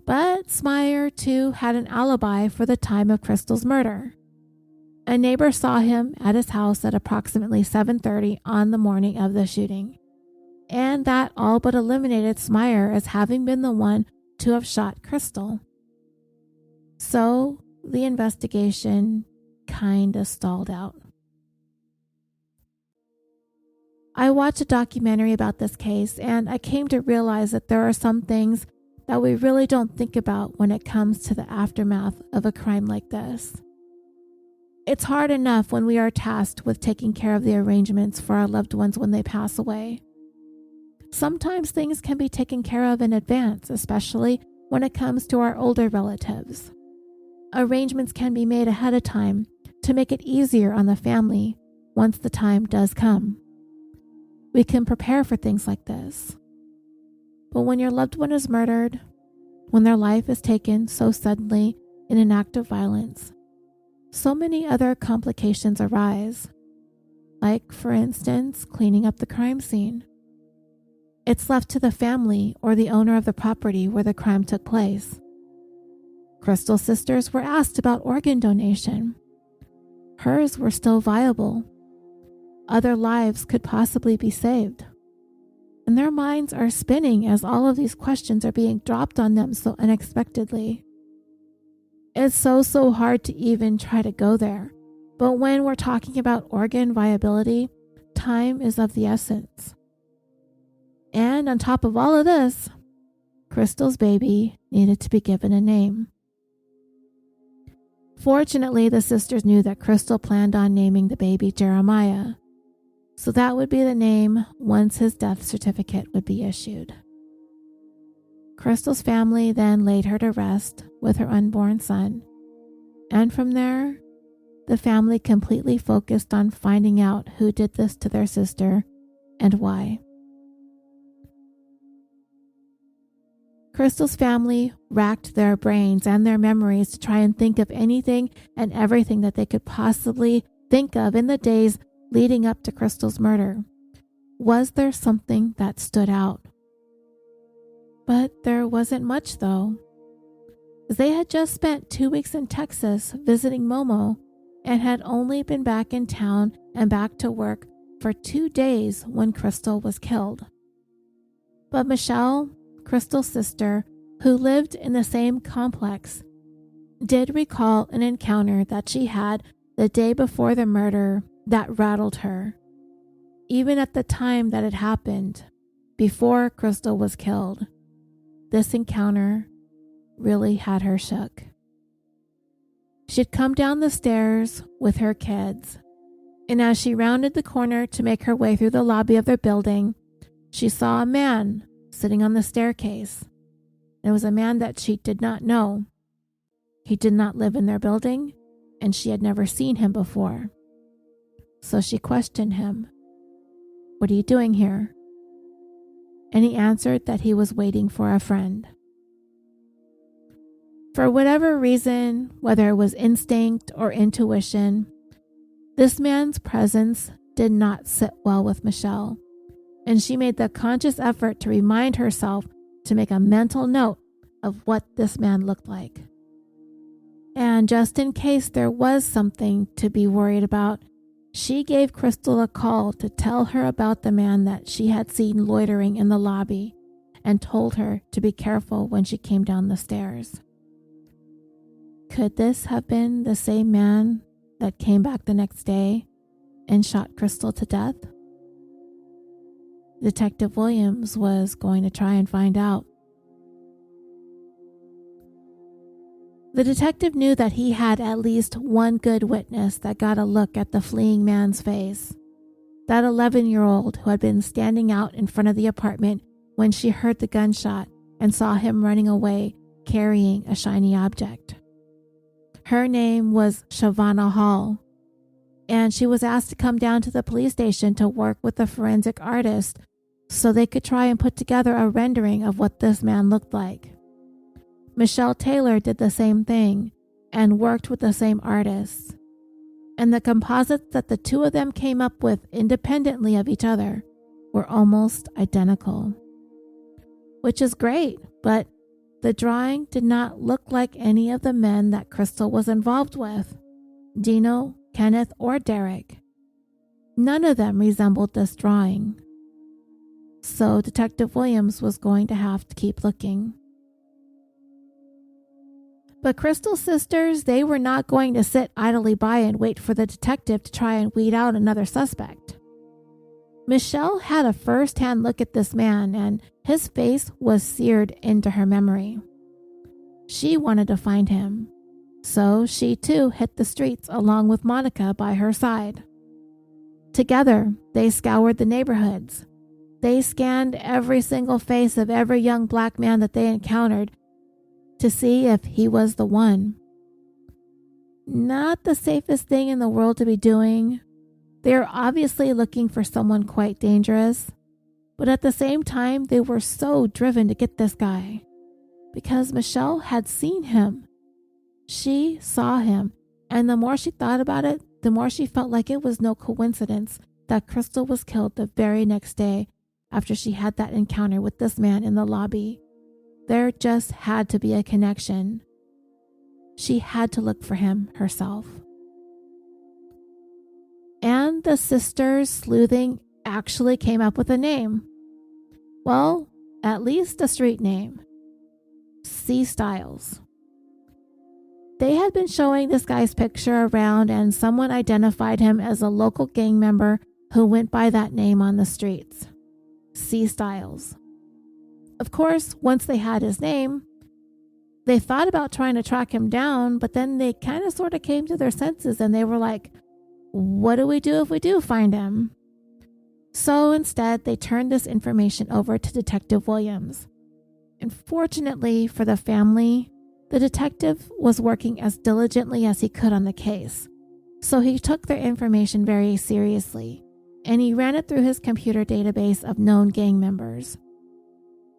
But Smyer, too, had an alibi for the time of Crystal's murder. A neighbor saw him at his house at approximately 7:30 on the morning of the shooting, and that all but eliminated Smyer as having been the one to have shot Crystal. So the investigation kinda stalled out. I watched a documentary about this case, and I came to realize that there are some things that we really don't think about when it comes to the aftermath of a crime like this. It's hard enough when we are tasked with taking care of the arrangements for our loved ones when they pass away. Sometimes things can be taken care of in advance, especially when it comes to our older relatives. Arrangements can be made ahead of time to make it easier on the family once the time does come. We can prepare for things like this. But when your loved one is murdered, when their life is taken so suddenly in an act of violence, so many other complications arise, like, for instance, cleaning up the crime scene. It's left to the family or the owner of the property where the crime took place. Crystal's sisters were asked about organ donation. Hers were still viable. Other lives could possibly be saved. And their minds are spinning as all of these questions are being dropped on them so unexpectedly. It's so hard to even try to go there. But when we're talking about organ viability, time is of the essence. And on top of all of this, Crystal's baby needed to be given a name. Fortunately, the sisters knew that Crystal planned on naming the baby Jeremiah, so that would be the name once his death certificate would be issued. Crystal's family then laid her to rest with her unborn son, and from there, the family completely focused on finding out who did this to their sister and why. Crystal's family racked their brains and their memories to try and think of anything and everything that they could possibly think of in the days leading up to Crystal's murder. Was there something that stood out? But there wasn't much, though. They had just spent 2 weeks in Texas visiting Momo and had only been back in town and back to work for 2 days when Crystal was killed. But Michelle, Crystal's sister, who lived in the same complex, did recall an encounter that she had the day before the murder that rattled her, even at the time that it happened, before Crystal was killed. This encounter really had her shook. She'd come down the stairs with her kids, and as she rounded the corner to make her way through the lobby of their building, she saw a man sitting on the staircase. It was a man that she did not know. He did not live in their building, and she had never seen him before. So she questioned him, "What are you doing here?" And he answered that he was waiting for a friend. For whatever reason, whether it was instinct or intuition, this man's presence did not sit well with Michelle, and she made the conscious effort to remind herself to make a mental note of what this man looked like. And just in case there was something to be worried about, she gave Crystal a call to tell her about the man that she had seen loitering in the lobby and told her to be careful when she came down the stairs. Could this have been the same man that came back the next day and shot Crystal to death? Detective Williams was going to try and find out. The detective knew that he had at least one good witness that got a look at the fleeing man's face. That 11-year-old who had been standing out in front of the apartment when she heard the gunshot and saw him running away carrying a shiny object. Her name was Shavana Hall, and she was asked to come down to the police station to work with a forensic artist so they could try and put together a rendering of what this man looked like. Michelle Taylor did the same thing and worked with the same artists, and the composites that the two of them came up with independently of each other were almost identical. Which is great, but the drawing did not look like any of the men that Crystal was involved with, Dino, Kenneth, or Derek. None of them resembled this drawing. So Detective Williams was going to have to keep looking. But Crystal's sisters, they were not going to sit idly by and wait for the detective to try and weed out another suspect. Michelle had a first-hand look at this man, and his face was seared into her memory. She wanted to find him, so she too hit the streets along with Monica by her side. Together, they scoured the neighborhoods. They scanned every single face of every young black man that they encountered to see if he was the one. Not the safest thing in the world to be doing. They are obviously looking for someone quite dangerous, but at the same time, they were so driven to get this guy because Michelle had seen him. She saw him, and the more she thought about it, the more she felt like it was no coincidence that Crystal was killed the very next day after she had that encounter with this man in the lobby. There just had to be a connection. She had to look for him herself. And the sisters sleuthing actually came up with a name. Well, at least a street name. C. Styles. They had been showing this guy's picture around, and someone identified him as a local gang member who went by that name on the streets. C. Styles. Of course, once they had his name, they thought about trying to track him down, but then they kind of sort of came to their senses and they were like, what do we do if we do find him? So instead, they turned this information over to Detective Williams. And fortunately for the family, the detective was working as diligently as he could on the case. So he took their information very seriously, and he ran it through his computer database of known gang members.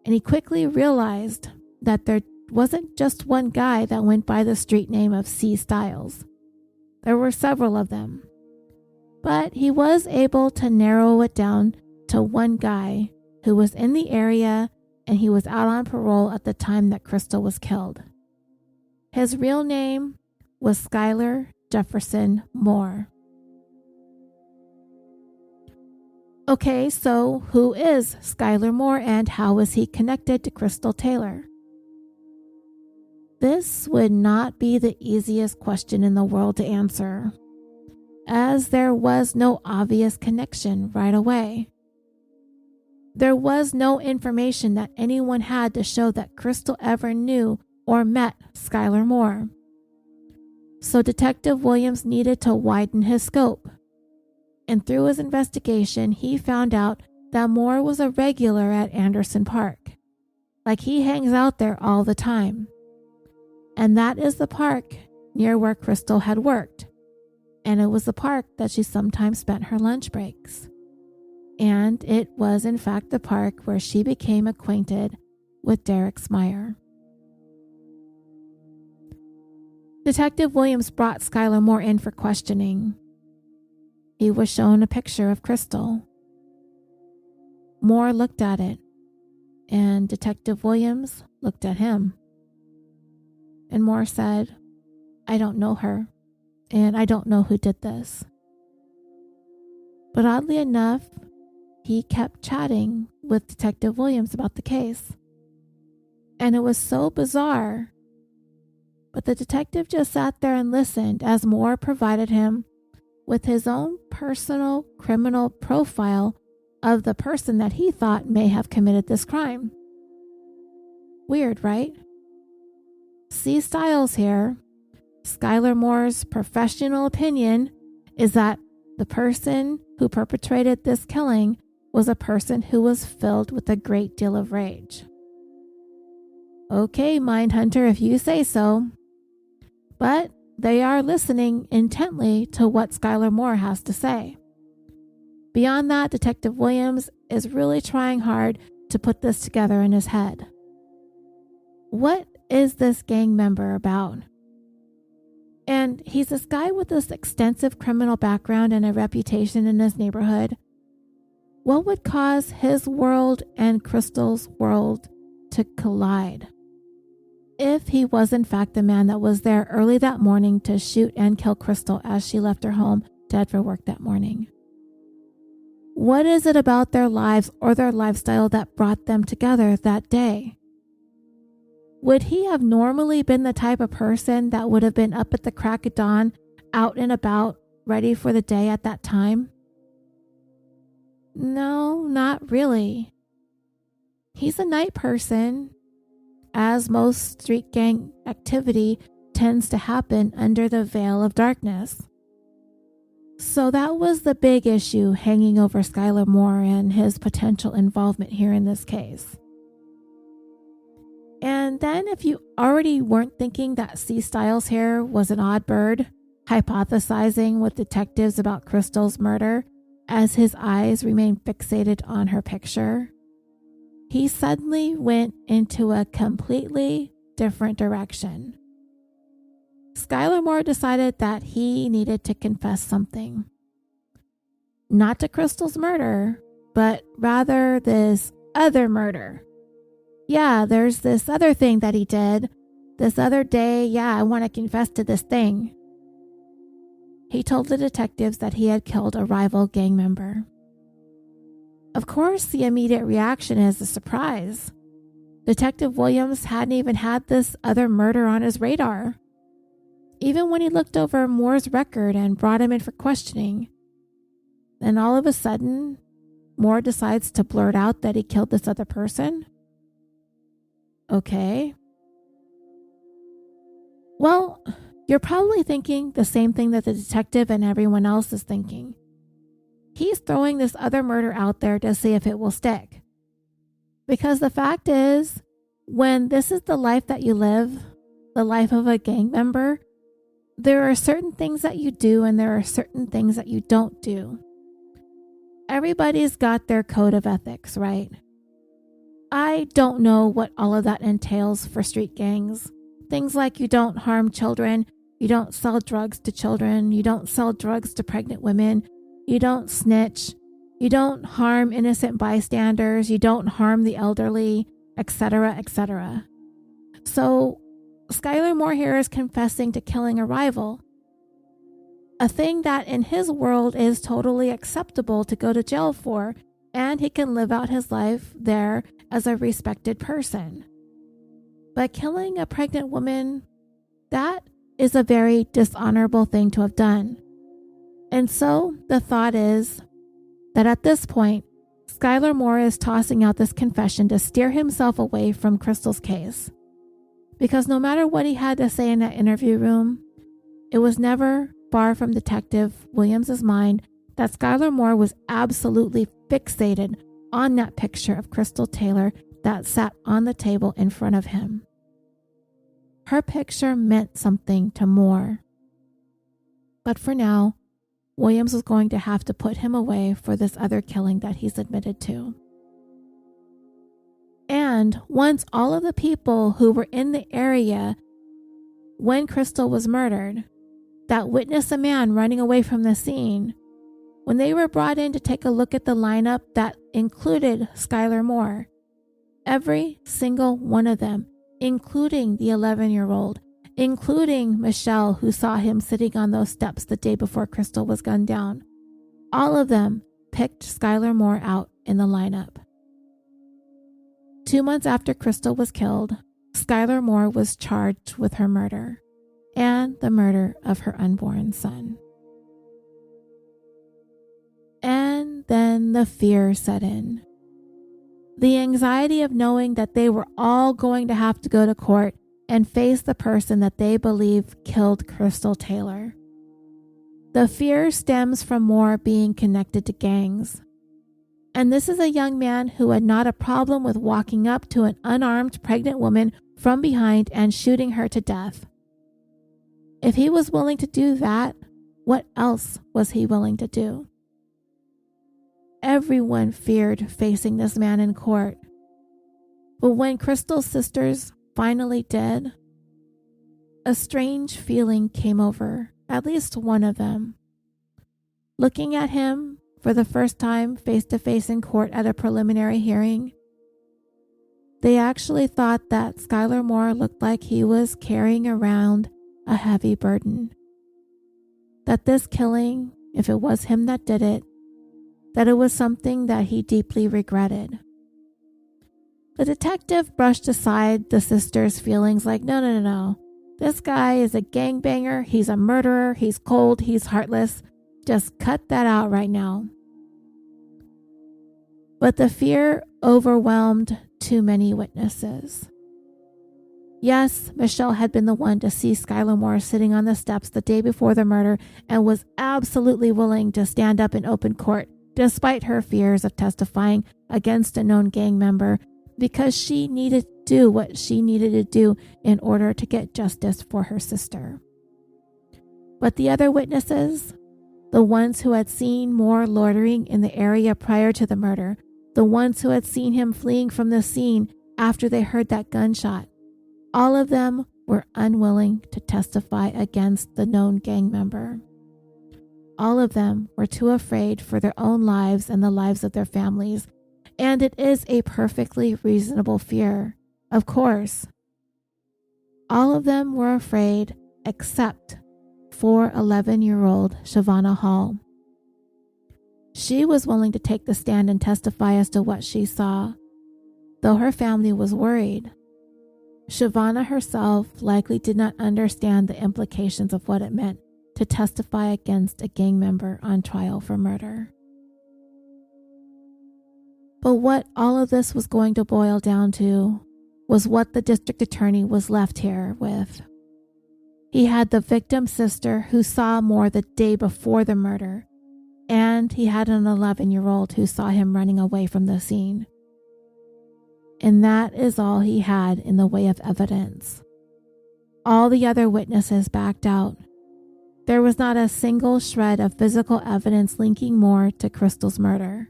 And he quickly realized that there wasn't just one guy that went by the street name of C. Styles. There were several of them. But he was able to narrow it down to one guy who was in the area, and he was out on parole at the time that Crystal was killed. His real name was Skylar Jefferson Moore. Okay, so who is Skylar Moore and how is he connected to Crystal Taylor? This would not be the easiest question in the world to answer, as there was no obvious connection right away. There was no information that anyone had to show that Crystal ever knew or met Skylar Moore. So Detective Williams needed to widen his scope. And through his investigation, he found out that Moore was a regular at Anderson Park. Like he hangs out there all the time. And that is the park near where Crystal had worked. And it was the park that she sometimes spent her lunch breaks. And it was in fact the park where she became acquainted with Derek Smyer. Detective Williams brought Skylar Moore in for questioning. He was shown a picture of Crystal. Moore looked at it, and Detective Williams looked at him. And Moore said, "I don't know her, and I don't know who did this." But oddly enough, he kept chatting with Detective Williams about the case. And it was so bizarre. But the detective just sat there and listened as Moore provided him with his own personal criminal profile of the person that he thought may have committed this crime. Weird, right? C. Styles here. Skylar Moore's professional opinion is that the person who perpetrated this killing was a person who was filled with a great deal of rage. Okay, Mindhunter, if you say so. But they are listening intently to what Skylar Moore has to say. Beyond that, Detective Williams is really trying hard to put this together in his head. What is this gang member about? And he's this guy with this extensive criminal background and a reputation in his neighborhood. What would cause his world and Crystal's world to collide? If he was in fact the man that was there early that morning to shoot and kill Crystal as she left her home to head for work that morning. What is it about their lives or their lifestyle that brought them together that day? Would he have normally been the type of person that would have been up at the crack of dawn, out and about, ready for the day at that time? No, not really. He's a night person, as most street gang activity tends to happen under the veil of darkness. So that was the big issue hanging over Skylar Moore and his potential involvement here in this case. And then if you already weren't thinking that C. Styles here was an odd bird, hypothesizing with detectives about Crystal's murder as his eyes remained fixated on her picture, he suddenly went into a completely different direction. Skylar Moore decided that he needed to confess something. Not to Crystal's murder, but rather this other murder. Yeah, there's this other thing that he did. This other day, yeah, I want to confess to this thing. He told the detectives that he had killed a rival gang member. Of course, the immediate reaction is a surprise. Detective Williams hadn't even had this other murder on his radar. Even when he looked over Moore's record and brought him in for questioning. Then all of a sudden, Moore decides to blurt out that he killed this other person. Okay. Well, you're probably thinking the same thing that the detective and everyone else is thinking. He's throwing this other murder out there to see if it will stick. Because the fact is, when this is the life that you live, the life of a gang member, there are certain things that you do and there are certain things that you don't do. Everybody's got their code of ethics, right? I don't know what all of that entails for street gangs. Things like you don't harm children, you don't sell drugs to children, you don't sell drugs to pregnant women, you don't snitch, you don't harm innocent bystanders, you don't harm the elderly, etc., etc. So, Skylar Moore here is confessing to killing a rival. A thing that in his world is totally acceptable to go to jail for, and he can live out his life there as a respected person. But killing a pregnant woman, that is a very dishonorable thing to have done. And so the thought is that at this point, Skylar Moore is tossing out this confession to steer himself away from Crystal's case. Because no matter what he had to say in that interview room, it was never far from Detective Williams' mind that Skylar Moore was absolutely fixated on that picture of Crystal Taylor that sat on the table in front of him. Her picture meant something to Moore. But for now, Williams was going to have to put him away for this other killing that he's admitted to. And once all of the people who were in the area when Crystal was murdered, that witnessed a man running away from the scene, when they were brought in to take a look at the lineup that included Skylar Moore, every single one of them, including the 11-year-old, including Michelle, who saw him sitting on those steps the day before Crystal was gunned down, all of them picked Skylar Moore out in the lineup. 2 months after Crystal was killed, Skylar Moore was charged with her murder and the murder of her unborn son. And then the fear set in. The anxiety of knowing that they were all going to have to go to court and face the person that they believe killed Crystal Taylor. The fear stems from Moore being connected to gangs. And this is a young man who had not a problem with walking up to an unarmed pregnant woman from behind and shooting her to death. If he was willing to do that, what else was he willing to do? Everyone feared facing this man in court. But when Crystal's sisters finally did, a strange feeling came over at least one of them. Looking at him for the first time face to face in court at a preliminary hearing, they actually thought that Skylar Moore looked like he was carrying around a heavy burden. That this killing, if it was him that did it, that it was something that he deeply regretted. The detective brushed aside the sisters' feelings like, no. This guy is a gangbanger, he's a murderer, he's cold, he's heartless. Just cut that out right now. But the fear overwhelmed too many witnesses. Yes, Michelle had been the one to see Skylar Moore sitting on the steps the day before the murder and was absolutely willing to stand up in open court despite her fears of testifying against a known gang member because she needed to do what she needed to do in order to get justice for her sister. But the other witnesses, the ones who had seen Moore loitering in the area prior to the murder, the ones who had seen him fleeing from the scene after they heard that gunshot, all of them were unwilling to testify against the known gang member. All of them were too afraid for their own lives and the lives of their families, and it is a perfectly reasonable fear, of course. All of them were afraid except for 11-year-old Shavonna Hall. She was willing to take the stand and testify as to what she saw, though her family was worried. Shavonna herself likely did not understand the implications of what it meant to testify against a gang member on trial for murder. But what all of this was going to boil down to was what the district attorney was left here with. He had the victim's sister who saw Moore the day before the murder, and he had an 11-year-old who saw him running away from the scene. And that is all he had in the way of evidence. All the other witnesses backed out. There was not a single shred of physical evidence linking Moore to Crystal's murder.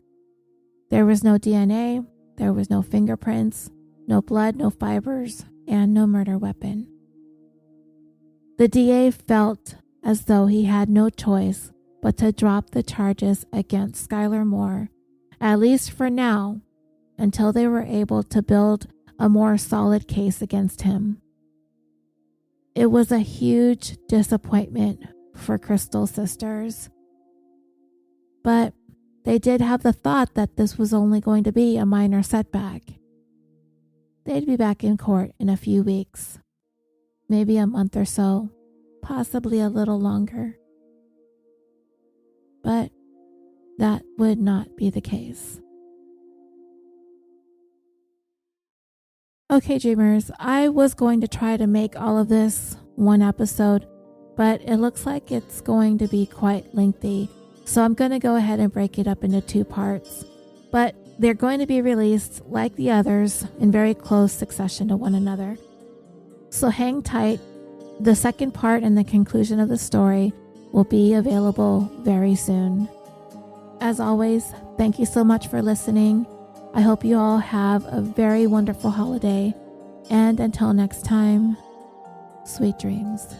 There was no DNA, there was no fingerprints, no blood, no fibers, and no murder weapon. The DA felt as though he had no choice but to drop the charges against Skylar Moore, at least for now, until they were able to build a more solid case against him. It was a huge disappointment for Crystal's sisters, but they did have the thought that this was only going to be a minor setback. they'd be back in court in a few weeks, maybe a month or so, possibly a little longer. But that would not be the case. Okay, dreamers, I was going to try to make all of this one episode, but it looks like it's going to be quite lengthy. So I'm going to go ahead and break it up into 2 parts. But they're going to be released like the others in very close succession to one another. So hang tight. The second part and the conclusion of the story will be available very soon. As always, thank you so much for listening. I hope you all have a very wonderful holiday. And until next time, sweet dreams.